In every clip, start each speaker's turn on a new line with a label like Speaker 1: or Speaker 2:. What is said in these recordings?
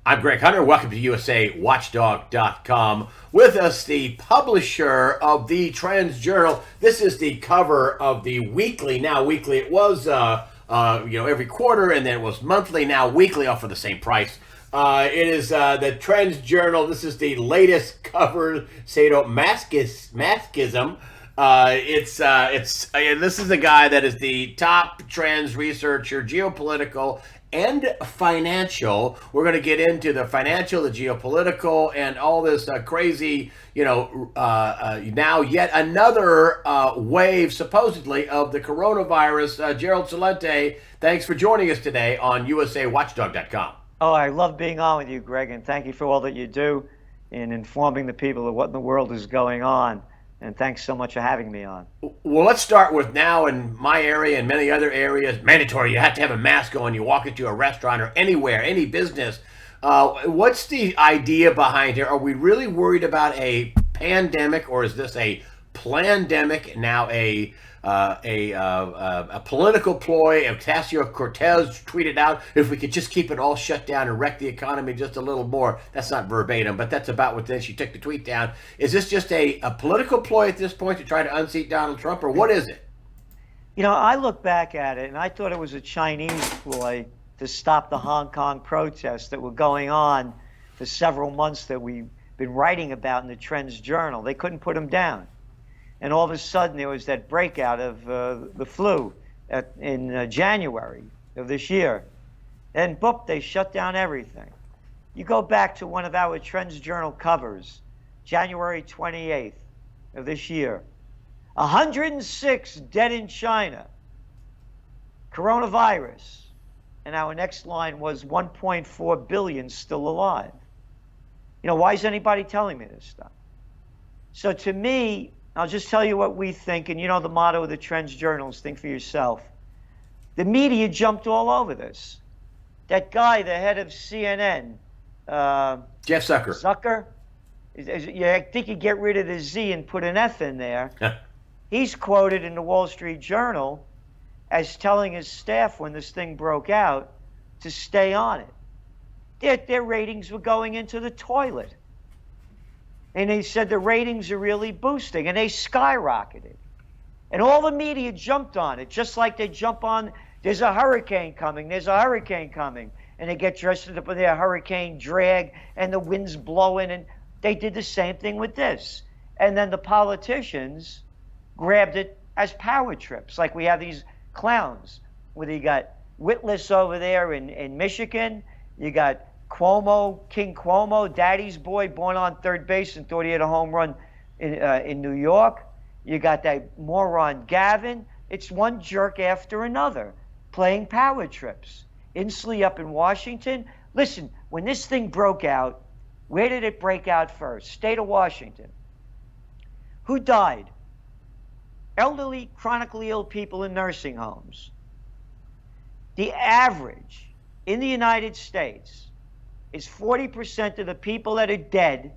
Speaker 1: I'm Greg Hunter. Welcome to USAWatchdog.com. With us, the publisher of the Trends Journal. This is the cover of the weekly. Now weekly. It was every quarter, and then it was monthly. Now weekly, all for the same price. It is the Trends Journal. This is the latest cover. Sadomasochism. This is a guy that is the top trends researcher, geopolitical and financial. We're going to get into the financial, the geopolitical, and all this crazy, now yet another wave, supposedly, of the coronavirus. Gerald Celente, thanks for joining us today on USAWatchdog.com.
Speaker 2: Oh, I love being on with you, Greg, and thank you for all that you do in informing the people of what in the world is going on. And thanks so much for having me on.
Speaker 1: Well, let's start with now in my area and many other areas, mandatory. You have to have a mask on when you walk into a restaurant or anywhere, any business. What's the idea behind it? Are we really worried about a pandemic, or is this a plandemic, now a political ploy? Ocasio-Cortez tweeted out, if we could just keep it all shut down and wreck the economy just a little more. That's not verbatim, but that's about what then she took the tweet down. Is this just a political ploy at this point to try to unseat Donald Trump, or what is it?
Speaker 2: You know, I look back at it and I thought it was a Chinese ploy to stop the Hong Kong protests that were going on for several months that we've been writing about in the Trends Journal. They couldn't put them down. And all of a sudden, there was that breakout of the flu in January of this year. And boop, they shut down everything. You go back to one of our Trends Journal covers, January 28th of this year. 106 dead in China. Coronavirus. And our next line was 1.4 billion still alive. You know, why is anybody telling me this stuff? So to me, I'll just tell you what we think, and you know the motto of the Trends Journal is think for yourself. The media jumped all over this. That guy, the head of CNN,
Speaker 1: Jeff Zucker.
Speaker 2: I think you get rid of the Z and put an F in there. He's quoted in the Wall Street Journal as telling his staff when this thing broke out to stay on it. Their ratings were going into the toilet. And they said the ratings are really boosting, and they skyrocketed. And all the media jumped on it, just like they jump on, there's a hurricane coming, there's a hurricane coming. And they get dressed up in their hurricane drag, and the wind's blowing, and they did the same thing with this. And then the politicians grabbed it as power trips, like we have these clowns, where you got Whitlis over there in Michigan, you got Cuomo, King Cuomo, daddy's boy, born on third base and thought he had a home run in New York. You got that moron Gavin. It's one jerk after another playing power trips. Inslee up in Washington. Listen, when this thing broke out, where did it break out first? State of Washington. Who died? Elderly, chronically ill people in nursing homes. The average in the United States is 40% of the people that are dead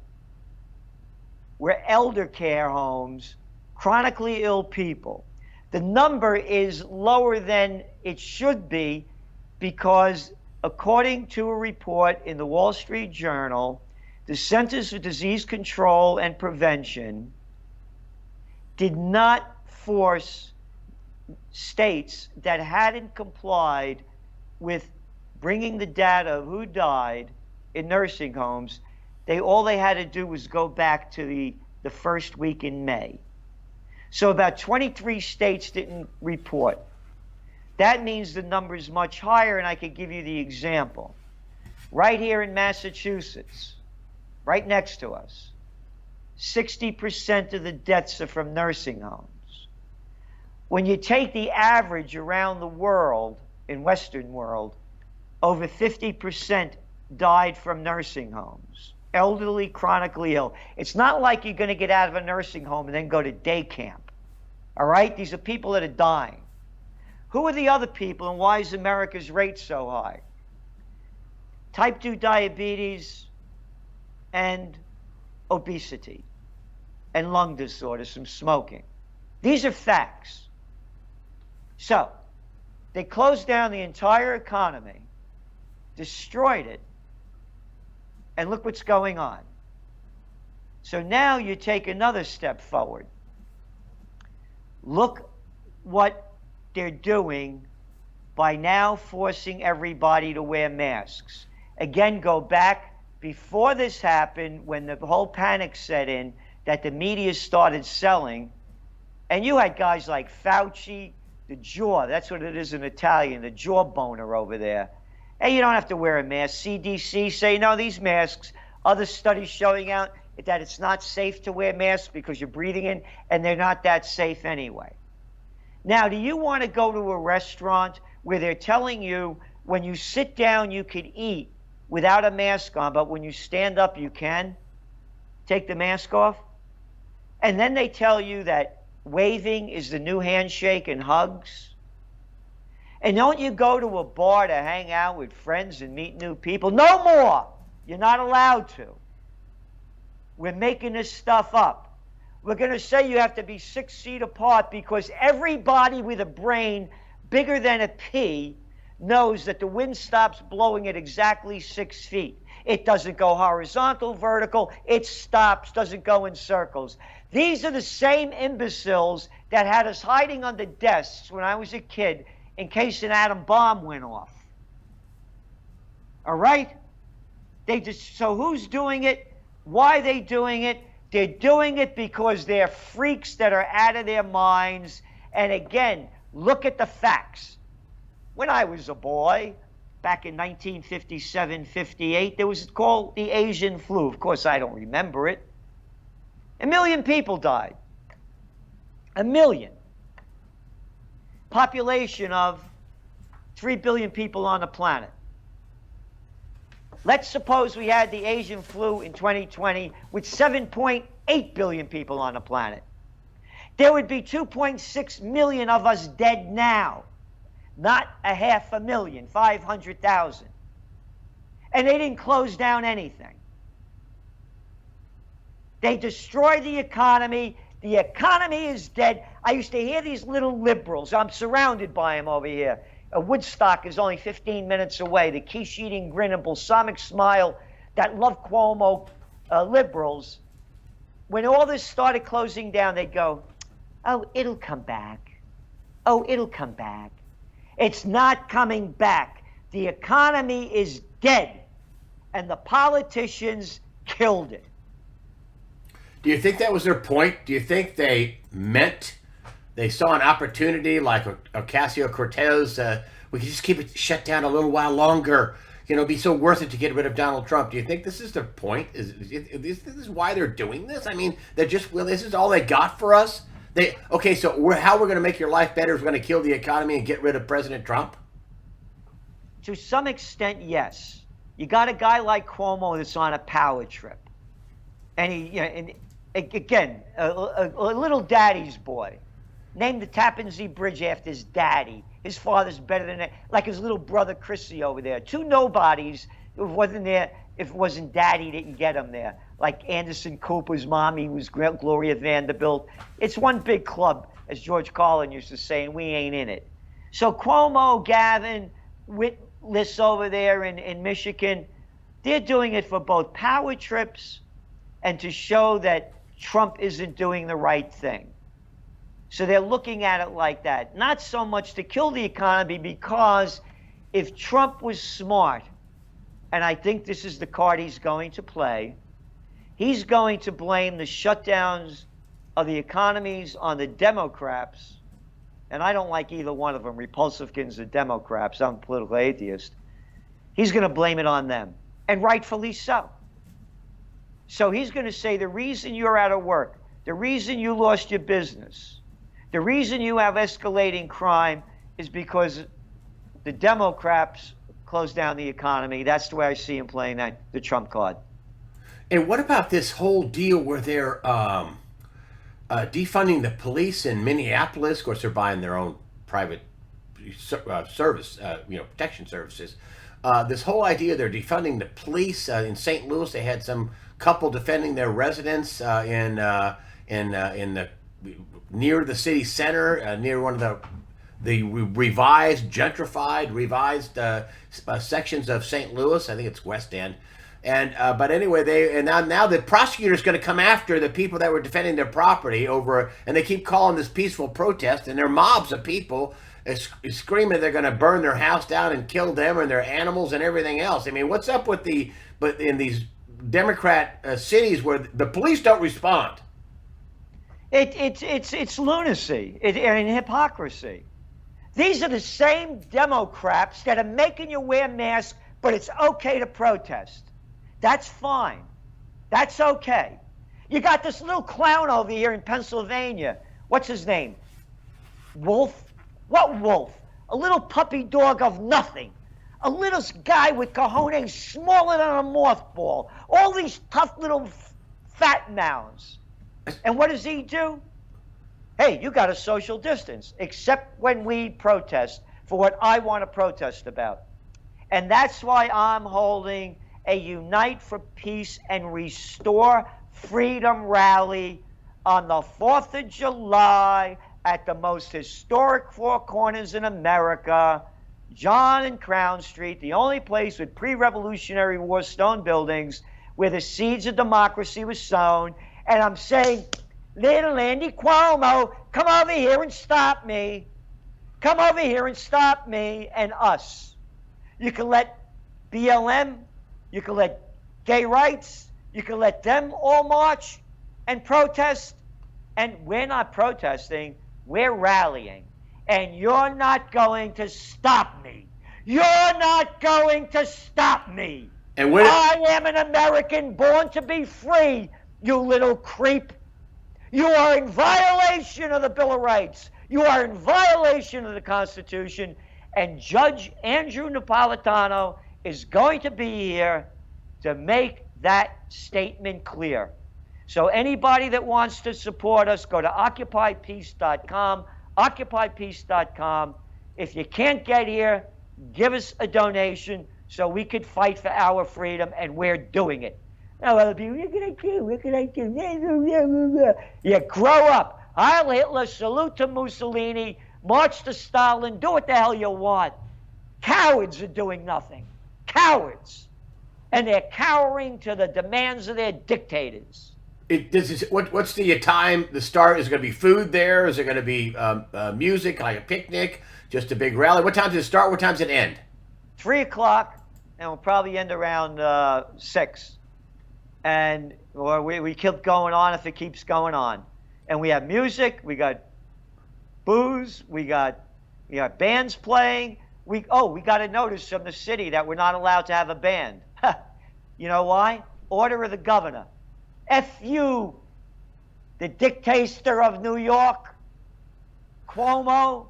Speaker 2: were elder care homes, chronically ill people. The number is lower than it should be because, according to a report in the Wall Street Journal, the Centers for Disease Control and Prevention did not force states that hadn't complied with bringing the data of who died in nursing homes. All they had to do was go back to the first week in May. So about 23 states didn't report. That means the number is much higher, and I could give you the example. Right here in Massachusetts, right next to us, 60% of the deaths are from nursing homes. When you take the average around the world, in Western world, over 50% died from nursing homes, elderly, chronically ill. It's not like you're going to get out of a nursing home and then go to day camp. All right? These are people that are dying. Who are the other people, and why is America's rate so high? Type 2 diabetes and obesity and lung disorders from smoking. These are facts. So, they closed down the entire economy, destroyed it, And look what's going on. So now you take another step forward. Look what they're doing by now forcing everybody to wear masks. Again, go back before this happened, when the whole panic set in, that the media started selling, and you had guys like Fauci, the jaw, that's what it is in Italian, the jawboner over there. Hey, you don't have to wear a mask. CDC say, no, these masks, other studies showing out that it's not safe to wear masks because you're breathing in, and they're not that safe anyway. Now, do you want to go to a restaurant where they're telling you when you sit down you could eat without a mask on, but when you stand up you can? Take the mask off? And then they tell you that waving is the new handshake and hugs? And don't you go to a bar to hang out with friends and meet new people? No more! You're not allowed to. We're making this stuff up. We're going to say you have to be 6 feet apart because everybody with a brain bigger than a pea knows that the wind stops blowing at exactly 6 feet. It doesn't go horizontal, vertical. It stops, doesn't go in circles. These are the same imbeciles that had us hiding under desks when I was a kid in case an atom bomb went off. All right? So who's doing it? Why are they doing it? They're doing it because they're freaks that are out of their minds. And again, look at the facts. When I was a boy, back in 1957-58, there was called the Asian flu. Of course, I don't remember it. 1 million people died. 1 million. Population of 3 billion people on the planet. Let's suppose we had the Asian flu in 2020 with 7.8 billion people on the planet. There would be 2.6 million of us dead now. Not 500,000, 500,000. And they didn't close down anything. They destroyed the economy. The economy is dead. I used to hear these little liberals. I'm surrounded by them over here. Woodstock is only 15 minutes away. The quiche-eating grin and balsamic smile that love Cuomo liberals. When all this started closing down, they'd go, oh, it'll come back. Oh, it'll come back. It's not coming back. The economy is dead, and the politicians killed it.
Speaker 1: Do you think that was their point? Do you think they saw an opportunity like Ocasio-Cortez? We could just keep it shut down a little while longer. You know, it'd be so worth it to get rid of Donald Trump. Do you think this is their point? Is this why they're doing this? I mean, this is all they got for us? So how we're going to make your life better is we're going to kill the economy and get rid of President Trump?
Speaker 2: To some extent, yes. You got a guy like Cuomo that's on a power trip. And again, a little daddy's boy. Named the Tappan Zee Bridge after his daddy. His father's better than that. Like his little brother Chrissy over there. Two nobodies who wasn't there if it wasn't daddy didn't get him there. Like Anderson Cooper's mommy was Gloria Vanderbilt. It's one big club, as George Carlin used to say, and we ain't in it. So Cuomo, Gavin, Whitlis over there in Michigan, they're doing it for both power trips and to show that Trump isn't doing the right thing. So they're looking at it like that. Not so much to kill the economy, because if Trump was smart, and I think this is the card he's going to play, he's going to blame the shutdowns of the economies on the Democrats. And I don't like either one of them, Republicans or Democrats. I'm a political atheist. He's going to blame it on them, and rightfully so. So he's going to say the reason you're out of work, the reason you lost your business, the reason you have escalating crime is because the Democrats closed down the economy. That's the way I see him playing the Trump card.
Speaker 1: And what about this whole deal where they're defunding the police in Minneapolis? Of course, they're buying their own private service, protection services. This whole idea they're defunding the police in St. Louis. They had some couple defending their residence in the near the city center, near one of the revised sections of St. Louis. I think it's West End. And but anyway, now the prosecutor's going to come after the people that were defending their property over, and they keep calling this peaceful protest, and they're mobs of people screaming they're going to burn their house down and kill them and their animals and everything else. I mean, what's up with but in these Democrat cities where the police don't respond?
Speaker 2: It's lunacy and hypocrisy. These are the same Democrats that are making you wear masks, but it's okay to protest. That's fine. That's okay. You got this little clown over here in Pennsylvania. What's his name? Wolf? What Wolf? A little puppy dog of nothing. A little guy with cojones smaller than a mothball. All these tough little fat mouths. And what does he do? Hey, you got to social distance, except when we protest for what I want to protest about. And that's why I'm holding a Unite for Peace and Restore Freedom rally on the 4th of July at the most historic Four Corners in America, John and Crown Street, the only place with pre-Revolutionary War stone buildings where the seeds of democracy were sown. And I'm saying, little Andy Cuomo, come over here and stop me. Come over here and stop me and us. You can let BLM, you can let gay rights, you can let them all march and protest. And we're not protesting, we're rallying. And you're not going to stop me. You're not going to stop me.
Speaker 1: And
Speaker 2: I am an American born to be free, you little creep. You are in violation of the Bill of Rights. You are in violation of the Constitution. And Judge Andrew Napolitano is going to be here to make that statement clear. So anybody that wants to support us, go to occupypeace.com, occupypeace.com. If you can't get here, give us a donation so we could fight for our freedom, and we're doing it. Now, other people, what can I do? You grow up. Heil Hitler, salute to Mussolini, march to Stalin, do what the hell you want. Cowards are doing nothing. Cowards. And they're cowering to the demands of their dictators.
Speaker 1: What's the time, the start? Is it going to be food there? Is it going to be music, like a picnic, just a big rally? What time does it start? What time does it end?
Speaker 2: 3 o'clock, and we'll probably end around 6. And we keep going on if it keeps going on. And we have music, we got booze, we got bands playing. We got a notice from the city that we're not allowed to have a band. You know why? Order of the governor. F you, the dictator of New York, Cuomo.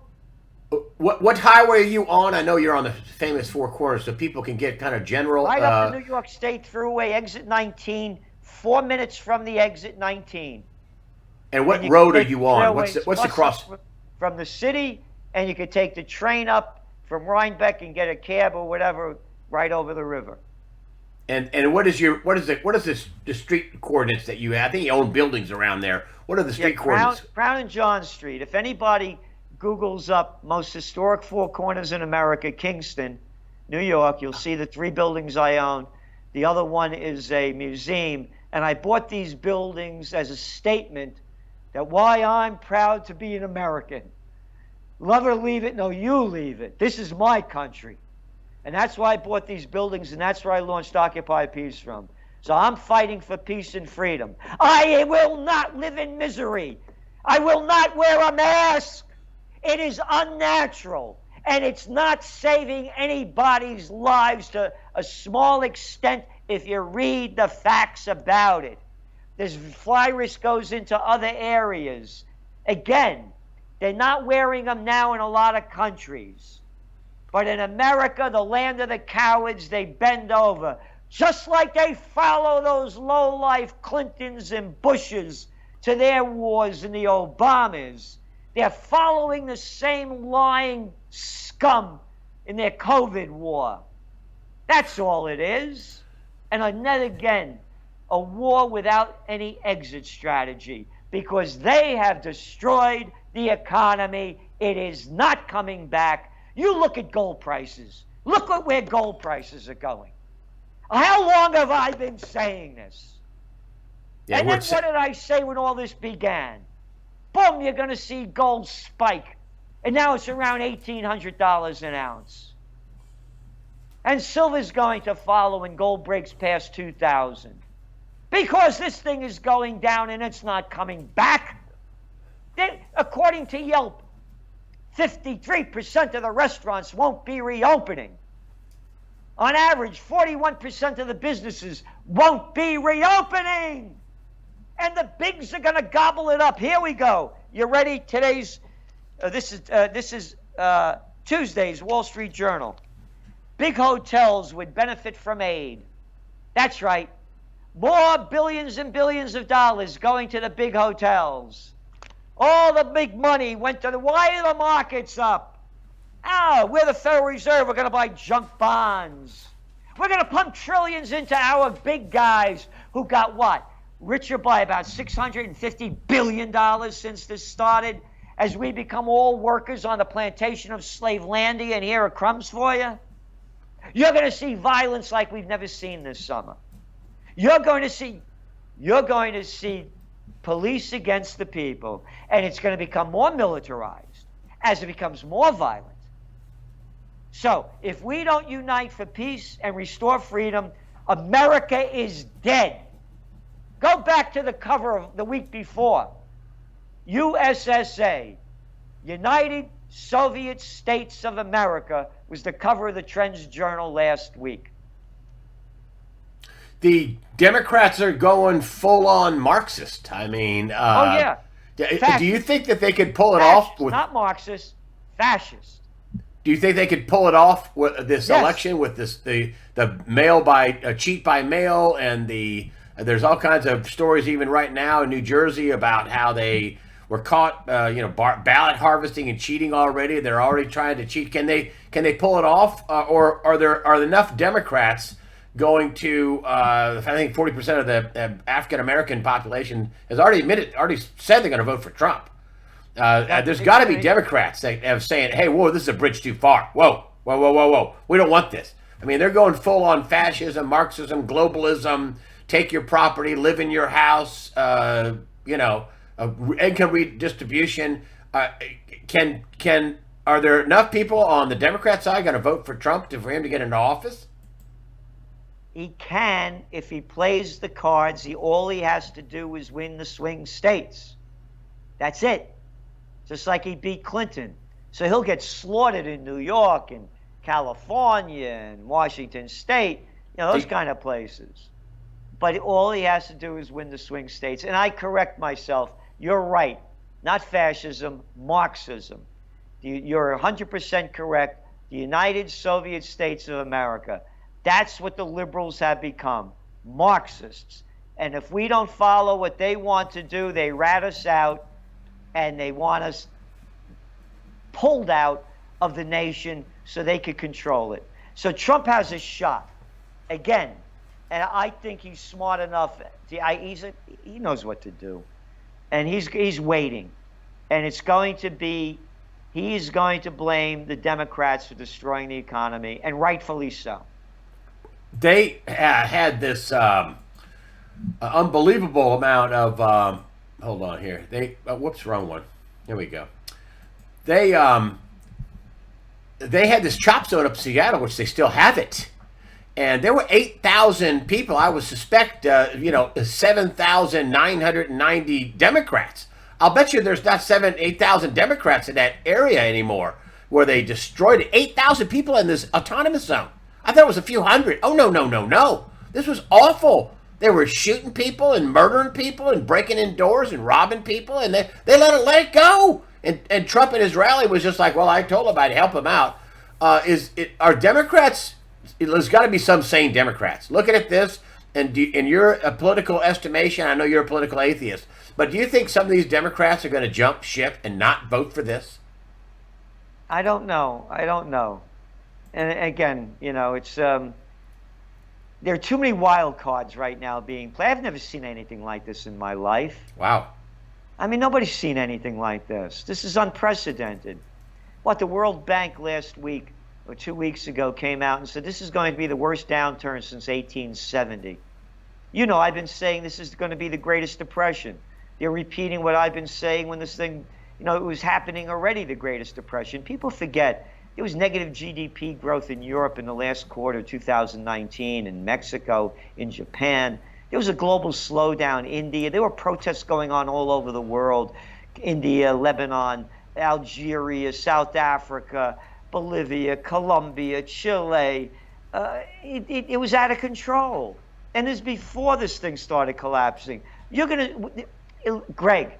Speaker 1: What highway are you on? I know you're on the famous Four Corners, so people can get kind of general.
Speaker 2: Right up the New York State Thruway, exit 19, 4 minutes from the exit 19.
Speaker 1: And what road are you on? What's the cross?
Speaker 2: From the city, and you could take the train up from Rhinebeck and get a cab or whatever right over the river.
Speaker 1: And what is the street coordinates that you have? I think you own buildings around there. What are the street coordinates?
Speaker 2: Crown and John Street. If anybody Googles up most historic Four Corners in America, Kingston, New York, you'll see the 3 buildings I own. The other one is a museum, and I bought these buildings as a statement that why I'm proud to be an American. Love it or leave it, no, you leave it. This is my country. And that's why I bought these buildings, and that's where I launched Occupy Peace from. So I'm fighting for peace and freedom. I will not live in misery. I will not wear a mask. It is unnatural, and it's not saving anybody's lives to a small extent if you read the facts about it. This virus goes into other areas. Again, they're not wearing them now in a lot of countries. But in America, the land of the cowards, they bend over. Just like they follow those low-life Clintons and Bushes to their wars and the Obamas. They're following the same lying scum in their COVID war. That's all it is. And again, a war without any exit strategy, because they have destroyed the economy. It is not coming back. You look at gold prices. Look at where gold prices are going. How long have I been saying this?
Speaker 1: Yeah,
Speaker 2: And then what did I say when all this began? Boom, you're going to see gold spike. And now it's around $1,800 an ounce. And silver's going to follow when gold breaks past 2,000. Because this thing is going down and it's not coming back. According to Yelp, 53% of the restaurants won't be reopening. On average, 41% of the businesses won't be reopening. And the bigs are going to gobble it up. Here we go. You ready? Today's, this is Tuesday's Wall Street Journal. Big hotels would benefit from aid. That's right. More billions and billions of dollars going to the big hotels. All the big money went to why are the markets up? We're the Federal Reserve. We're going to buy junk bonds. We're going to pump trillions into our big guys who got what? Richer by about $650 billion since this started, as we become all workers on the plantation of Slavelandia, and here are crumbs for you. You're going to see violence like we've never seen this summer. You're going to see police against the people, and it's going to become more militarized as it becomes more violent. So if we don't unite for peace and restore freedom, America is dead. Go back to the cover of the week before. USSA, United Soviet States of America, was the cover of the Trends Journal last week.
Speaker 1: The Democrats are going full-on Marxist. I mean,
Speaker 2: oh yeah.
Speaker 1: Do you think that they could pull it
Speaker 2: Fascist,
Speaker 1: off with?
Speaker 2: Not Marxist, fascist.
Speaker 1: Do you think they could pull it off with this
Speaker 2: Yes.
Speaker 1: election, with this the mail by cheat by mail, and there's all kinds of stories even right now in New Jersey about how they were caught, ballot harvesting and cheating already. They're already trying to cheat. Can they pull it off, or are there enough Democrats going to? I think 40% of the African American population has already said they're going to vote for Trump. There's got to be Democrats that have saying, "Hey, whoa, this is a bridge too far. Whoa, whoa, whoa, whoa, whoa. We don't want this." I mean, they're going full on fascism, Marxism, globalism. Take your property, live in your house. Income redistribution. Are there enough people on the Democrat side going to vote for Trump for him to get into office?
Speaker 2: He can if he plays the cards. All he has to do is win the swing states. That's it. Just like he beat Clinton. So he'll get slaughtered in New York and California and Washington State, those kind of places. But all he has to do is win the swing states. And I correct myself. You're right. Not fascism, Marxism. You're 100% correct. The United Soviet States of America. That's what the liberals have become, Marxists. And if we don't follow what they want to do, they rat us out, and they want us pulled out of the nation so they could control it. So Trump has a shot. Again, and I think he's smart enough. He knows what to do. And he's waiting. And he's going to blame the Democrats for destroying the economy, and rightfully so.
Speaker 1: They had this unbelievable amount of hold on here. Whoops, wrong one. Here we go. They had this chop zone up in Seattle, which they still have it. And there were 8,000 people. I would suspect, 7,990 Democrats. I'll bet you there's not 8,000 Democrats in that area anymore, where they destroyed it. 8,000 people in this autonomous zone. I thought it was a few hundred. Oh, no. This was awful. They were shooting people and murdering people and breaking in doors and robbing people, and they let it go. And Trump at his rally was just like, well, I told him I'd help him out. Are Democrats? There's got to be some sane Democrats looking at this, and in your political estimation, I know you're a political atheist, but do you think some of these Democrats are going to jump ship and not vote for this?
Speaker 2: I don't know. And again, it's there are too many wild cards right now being played. I've never seen anything like this in my life.
Speaker 1: Wow.
Speaker 2: I mean, nobody's seen anything like this. This is unprecedented. The World Bank last week or 2 weeks ago, came out and said this is going to be the worst downturn since 1870. I've been saying this is going to be the greatest depression. They're repeating what I've been saying when this thing, it was happening already, the greatest depression. People forget there was negative GDP growth in Europe in the last quarter, 2019, in Mexico, in Japan. There was a global slowdown in India. There were protests going on all over the world. India, Lebanon, Algeria, South Africa, Bolivia, Colombia, Chile. It was out of control. And this is before this thing started collapsing. Greg,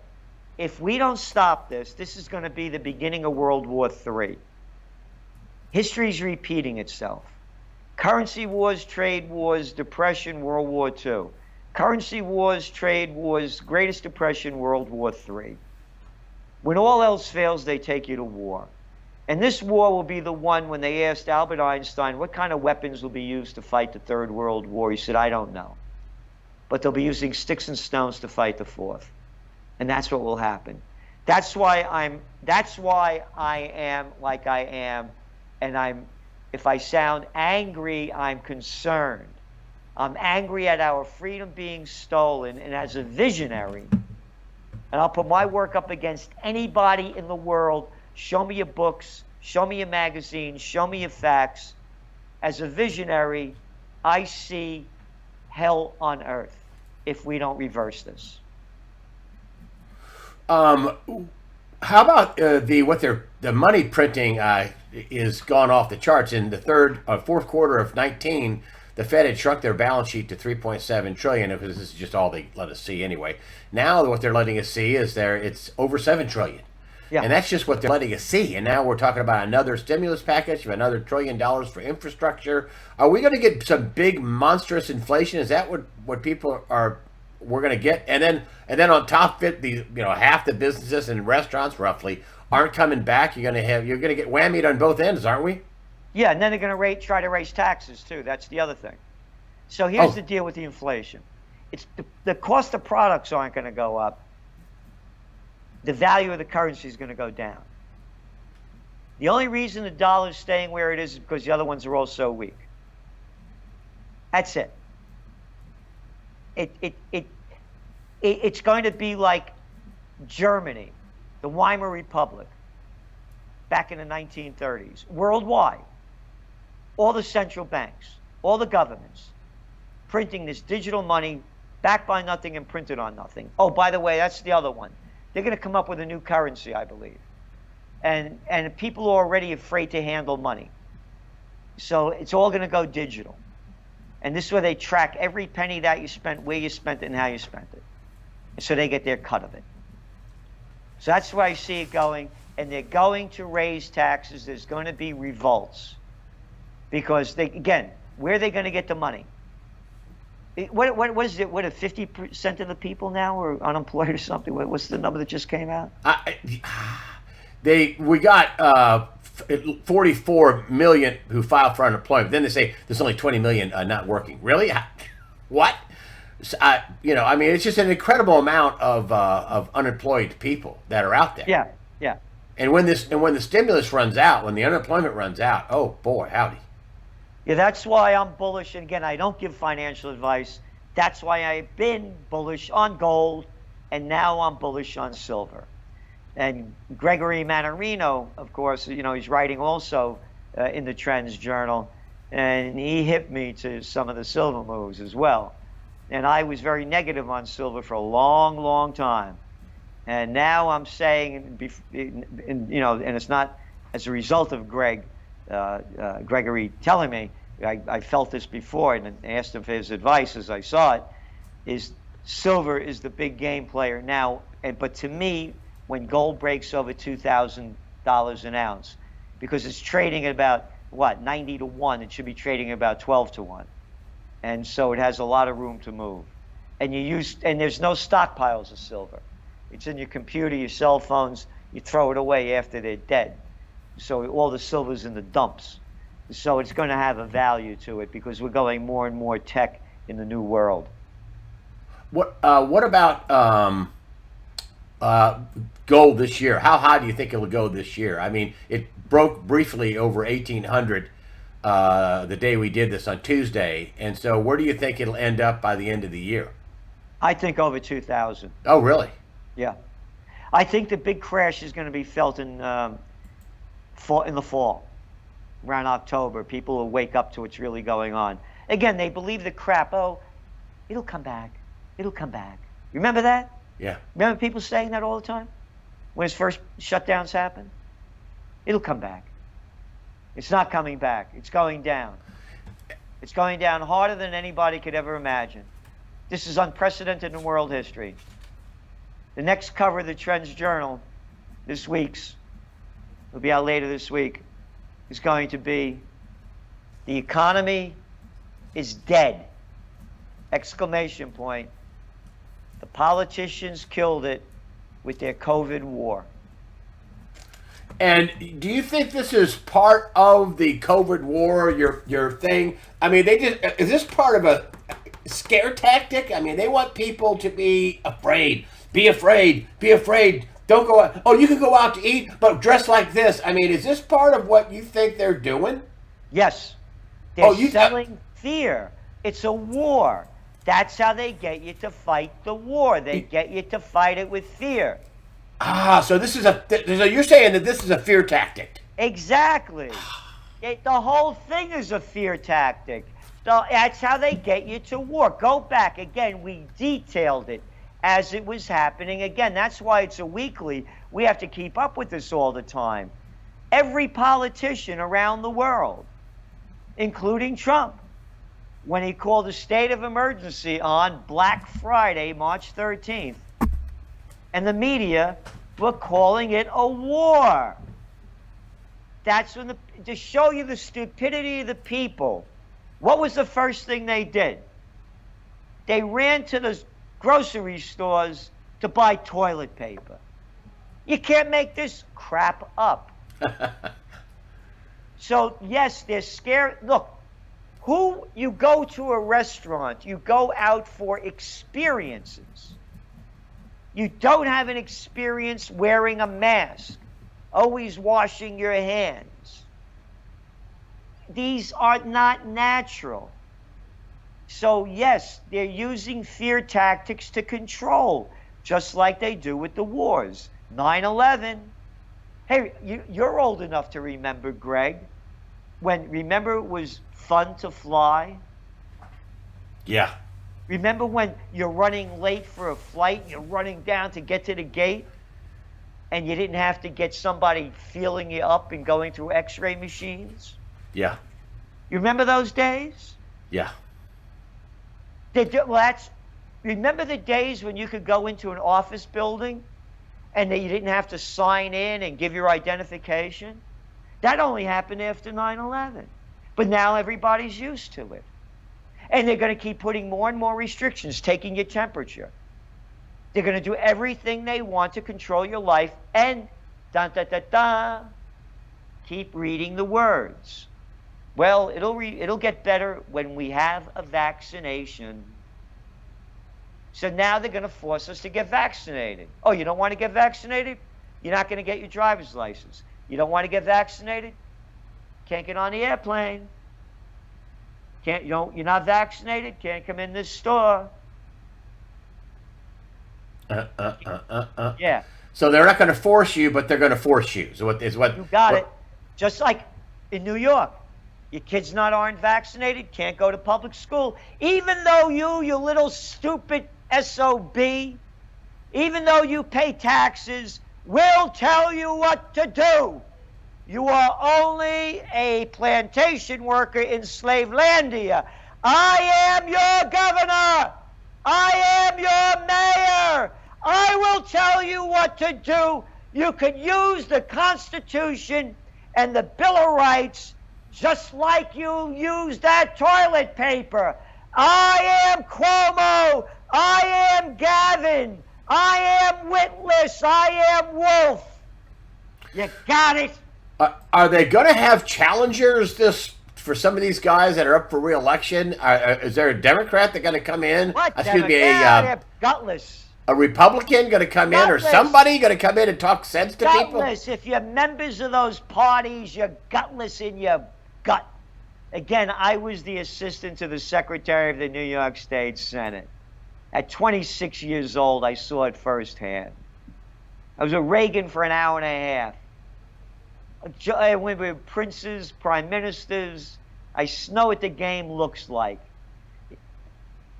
Speaker 2: if we don't stop this, this is going to be the beginning of World War III. History's repeating itself. Currency wars, trade wars, depression, World War II. Currency wars, trade wars, Greatest Depression, World War III. When all else fails, they take you to war. And this war will be the one when they asked Albert Einstein what kind of weapons will be used to fight the Third World War. He said, I don't know. But they'll be using sticks and stones to fight the fourth. And that's what will happen. That's why I am like I am. And if I sound angry, I'm concerned. I'm angry at our freedom being stolen. And as a visionary, and I'll put my work up against anybody in the world. Show me your books, show me your magazines, show me your facts. As a visionary, I see hell on earth if we don't reverse this.
Speaker 1: How about the money printing is gone off the charts in the fourth quarter of 19. The Fed had shrunk their balance sheet to 3.7 trillion. Because this is just all they let us see anyway. Now what they're letting us see is it's over 7 trillion. Yeah. And that's just what they're letting us see. And now we're talking about another stimulus package of another $1 trillion for infrastructure. Are we going to get some big monstrous inflation? Is that what people we're going to get? And then on top of it, half the businesses and restaurants roughly aren't coming back. You're going to get whammied on both ends, aren't we?
Speaker 2: Yeah, and then they're going to try to raise taxes too. That's the other thing. So here's the deal with the inflation. It's the cost of products aren't going to go up. The value of the currency is going to go down. The only reason the dollar is staying where it is because the other ones are all so weak. That's it. It's going to be like Germany, the Weimar Republic, back in the 1930s, worldwide. All the central banks, all the governments, printing this digital money backed by nothing and printed on nothing. Oh, by the way, that's the other one. They're going to come up with a new currency, I believe. And people are already afraid to handle money. So it's all going to go digital. And this is where they track every penny that you spent, where you spent it, and how you spent it. And so they get their cut of it. So that's where I see it going. And they're going to raise taxes. There's going to be revolts. Because, where are they going to get the money? What is it? What, 50% of the people now are unemployed or something? What's the number that just came out?
Speaker 1: We got 44 million who filed for unemployment. Then they say there's only 20 million not working. Really? What? It's just an incredible amount of unemployed people that are out there.
Speaker 2: Yeah, yeah.
Speaker 1: And when the stimulus runs out, when the unemployment runs out, oh boy, howdy.
Speaker 2: Yeah, that's why I'm bullish. And again, I don't give financial advice. That's why I've been bullish on gold, and now I'm bullish on silver. And Gregory Mannarino, of course, he's writing also in the Trends Journal, and he hit me to some of the silver moves as well. And I was very negative on silver for a long, long time. And now I'm saying, and it's not as a result of Gregory telling me, I felt this before and asked him for his advice as I saw it, is silver is the big game player now. But to me, when gold breaks over $2,000 an ounce, because it's trading at about, 90 to 1, it should be trading at about 12 to 1. And so it has a lot of room to move. And there's no stockpiles of silver. It's in your computer, your cell phones, you throw it away after they're dead. So all the silver's in the dumps. So it's going to have a value to it because we're going more and more tech in the new world.
Speaker 1: What about go this year? How high do you think it'll go this year? I mean, it broke briefly over 1,800 the day we did this on Tuesday, and so where do you think it'll end up by the end of the year?
Speaker 2: I think over 2,000.
Speaker 1: Oh, really?
Speaker 2: Yeah. I think the big crash is going to be felt in the fall, around October. People will wake up to what's really going on. Again, they believe the crap. Oh, it'll come back. It'll come back. Remember that?
Speaker 1: Yeah.
Speaker 2: Remember people saying that all the time when his first shutdowns happened? It'll come back. It's not coming back. It's going down. It's going down harder than anybody could ever imagine. This is unprecedented in world history. The next cover of the Trends Journal, this week's, it'll be out later this week, is going to be "The economy is dead!" Exclamation point. The politicians killed it with their COVID war.
Speaker 1: And do you think this is part of the COVID war, your thing? I mean, is this part of a scare tactic? I mean, they want people to be afraid. Be afraid. Be afraid. Don't go out. Oh, you can go out to eat, but dress like this. I mean, is this part of what you think they're doing?
Speaker 2: Yes. They're selling fear. It's a war. That's how they get you to fight the war. They get you to fight it with fear.
Speaker 1: Ah, so so you're saying that this is a fear tactic.
Speaker 2: Exactly. The whole thing is a fear tactic. So that's how they get you to war. Go back. Again, we detailed it as it was happening. Again, that's why it's a weekly. We have to keep up with this all the time. Every politician around the world, including Trump, when he called a state of emergency on Black Friday, March 13th, and the media were calling it a war. That's when to show you the stupidity of the people. What was the first thing they did? They ran to the grocery stores to buy toilet paper. You can't make this crap up. So yes, they're scared. Look, you go to a restaurant, you go out for experiences. You don't have an experience wearing a mask, always washing your hands. These are not natural. So yes, they're using fear tactics to control, just like they do with the wars. 9/11. Hey, you're old enough to remember, Greg, remember it was fun to fly?
Speaker 1: Yeah.
Speaker 2: Remember when you're running late for a flight, you're running down to get to the gate, and you didn't have to get somebody feeling you up and going through x-ray machines?
Speaker 1: Yeah.
Speaker 2: You remember those days?
Speaker 1: Yeah.
Speaker 2: Remember the days when you could go into an office building and that you didn't have to sign in and give your identification? That only happened after 9/11. But now everybody's used to it. And they're going to keep putting more and more restrictions, taking your temperature. They're going to do everything they want to control your life and keep reading the words. Well, it'll get better when we have a vaccination. So now they're going to force us to get vaccinated. Oh, you don't want to get vaccinated? You're not going to get your driver's license. You don't want to get vaccinated? Can't get on the airplane. You're not vaccinated? Can't come in this store. Yeah.
Speaker 1: So they're not going to force you, but they're going to force you. So what
Speaker 2: you got it? Just like in New York, your kids aren't vaccinated, can't go to public school, even though you little stupid SOB, even though you pay taxes, we'll tell you what to do. You are only a plantation worker in Slavelandia. I am your governor. I am your mayor. I will tell you what to do. You could use the Constitution and the Bill of Rights just like you use that toilet paper. I am Cuomo. I am Gavin. I am Witless. I am Wolf. You got it?
Speaker 1: Are they going to have challengers for some of these guys that are up for re-election? Is there a Democrat that's going to come in?
Speaker 2: What Democrat? They're gutless.
Speaker 1: a Republican going to come in, or somebody going to come in and talk sense to people?
Speaker 2: Gutless. If you're members of those parties, you're gutless in your gut. Again, I was the assistant to the Secretary of the New York State Senate. At 26 years old, I saw it firsthand. I was with Reagan for an hour and a half. I went with princes, prime ministers. I know what the game looks like.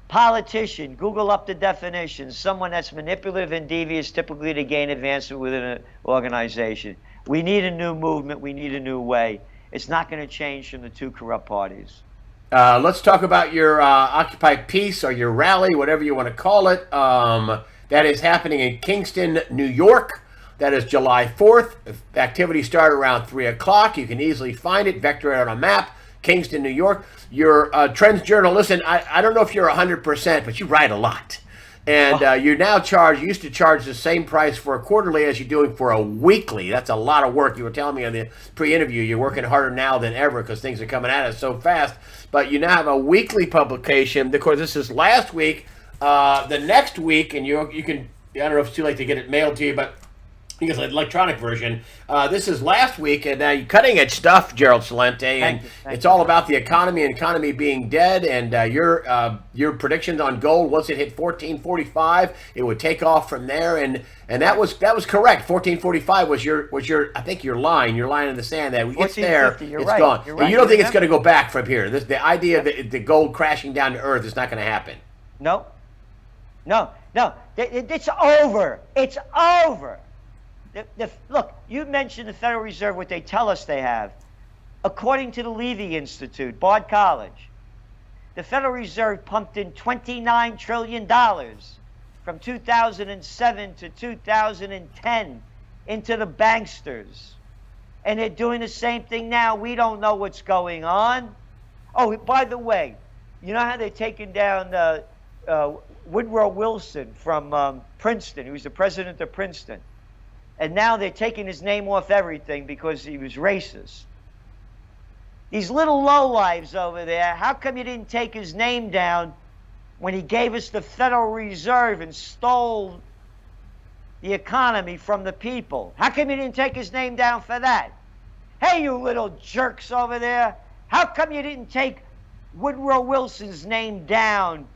Speaker 2: Politician, Google up the definition. Someone that's manipulative and devious, typically to gain advancement within an organization. We need a new movement. We need a new way. It's not going to change from the two corrupt parties.
Speaker 1: Let's talk about your Occupy Peace, or your rally, whatever you want to call it. That is happening in Kingston, New York. That is July 4th. The activity started around 3 o'clock. You can easily find it, vector it on a map. Kingston, New York. Your Trends Journal, listen, I don't know if you're 100%, but you write a lot. And you now charge, you used to charge the same price for a quarterly as you're doing for a weekly. That's a lot of work. You were telling me on the pre-interview you're working harder now than ever because things are coming at us so fast. But you now have a weekly publication. Of course, this is last week. The next week, and you can, I don't know if it's too late to get it mailed to you, but you can get an electronic version. This is last week, and cutting edge stuff, Gerald Celente, and it's all about the economy being dead, and your predictions on gold. Once it hit 1445, it would take off from there, and that was correct. 1445 was your I think your line in the sand that it's there, it's right. Gone. And you don't think it's going to go back from here. The idea of the gold crashing down to earth is not going to happen.
Speaker 2: No. It's over. It's over. Look, you mentioned the Federal Reserve, what they tell us they have. According to the Levy Institute, Bard College, the Federal Reserve pumped in $29 trillion from 2007 to 2010 into the banksters. And they're doing the same thing now. We don't know what's going on. Oh, by the way, you know how they're taking down Woodrow Wilson from Princeton? He was the president of Princeton. And now they're taking his name off everything because he was racist. These little lowlives over there, how come you didn't take his name down when he gave us the Federal Reserve and stole the economy from the people? How come you didn't take his name down for that? Hey, you little jerks over there, how come you didn't take Woodrow Wilson's name down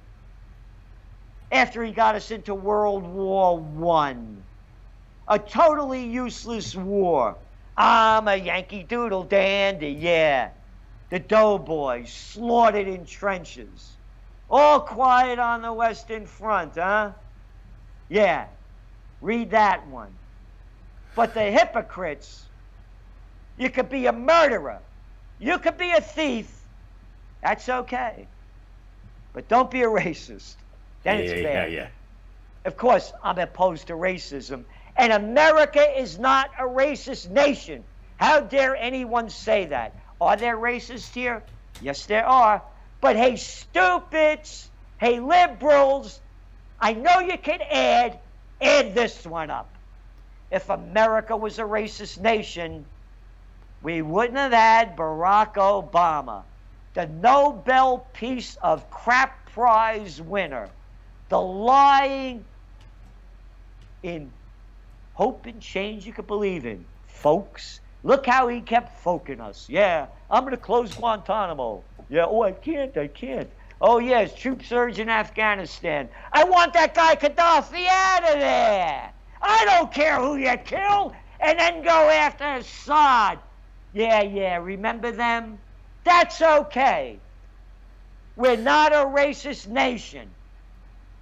Speaker 2: after he got us into World War I? A totally useless war. I'm a Yankee Doodle dandy, yeah. The doughboys slaughtered in trenches. All quiet on the Western Front, huh? Yeah, read that one. But the hypocrites, you could be a murderer. You could be a thief. That's okay. But don't be a racist. Then it's bad.
Speaker 1: Yeah.
Speaker 2: Of course, I'm opposed to racism. And America is not a racist nation. How dare anyone say that? Are there racists here? Yes, there are. But hey, stupids, hey, liberals, I know you can add this one up. If America was a racist nation, we wouldn't have had Barack Obama, the Nobel Peace of Crap Prize winner, the lying in hope and change you could believe in. Folks, look how he kept folking us. Yeah, I'm going to close Guantanamo. Yeah, oh, I can't. Oh, yes, troop surge in Afghanistan. I want that guy Gaddafi out of there. I don't care who you kill. And then go after Assad. Yeah, remember them? That's okay. We're not a racist nation.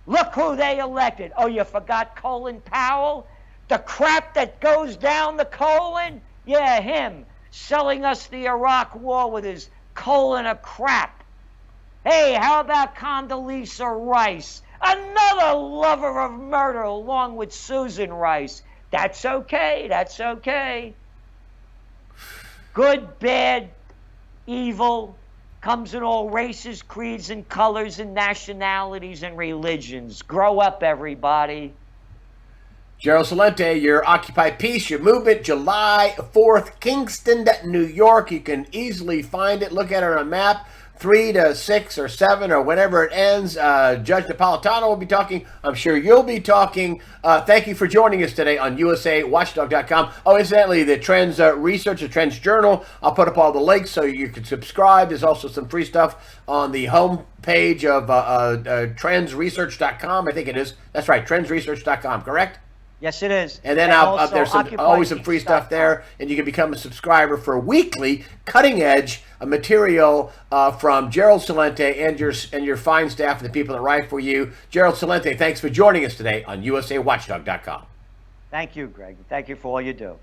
Speaker 2: Look who they elected. Oh, you forgot Colin Powell? The crap that goes down the colon? Yeah, him. Selling us the Iraq war with his colon of crap. Hey, how about Condoleezza Rice? Another lover of murder along with Susan Rice. That's okay. Good, bad, evil comes in all races, creeds, and colors, and nationalities, and religions. Grow up, everybody.
Speaker 1: Gerald Celente, your Occupy Peace, your movement, July 4th, Kingston, New York. You can easily find it. Look at it on a map. 3 to 6 or 7 or whenever it ends. Judge Napolitano will be talking. I'm sure you'll be talking. Thank you for joining us today on USAWatchdog.com. Oh, incidentally, the Trends Research, the Trends Journal, I'll put up all the links so you can subscribe. There's also some free stuff on the home page of trendsresearch.com. I think it is. That's right, trendsresearch.com, correct?
Speaker 2: Yes, it is.
Speaker 1: And then there's always some free stuff there, and you can become a subscriber for weekly cutting-edge material from Gerald Celente and your fine staff and the people that write for you. Gerald Celente, thanks for joining us today on USAWatchdog.com.
Speaker 2: Thank you, Greg. Thank you for all you do.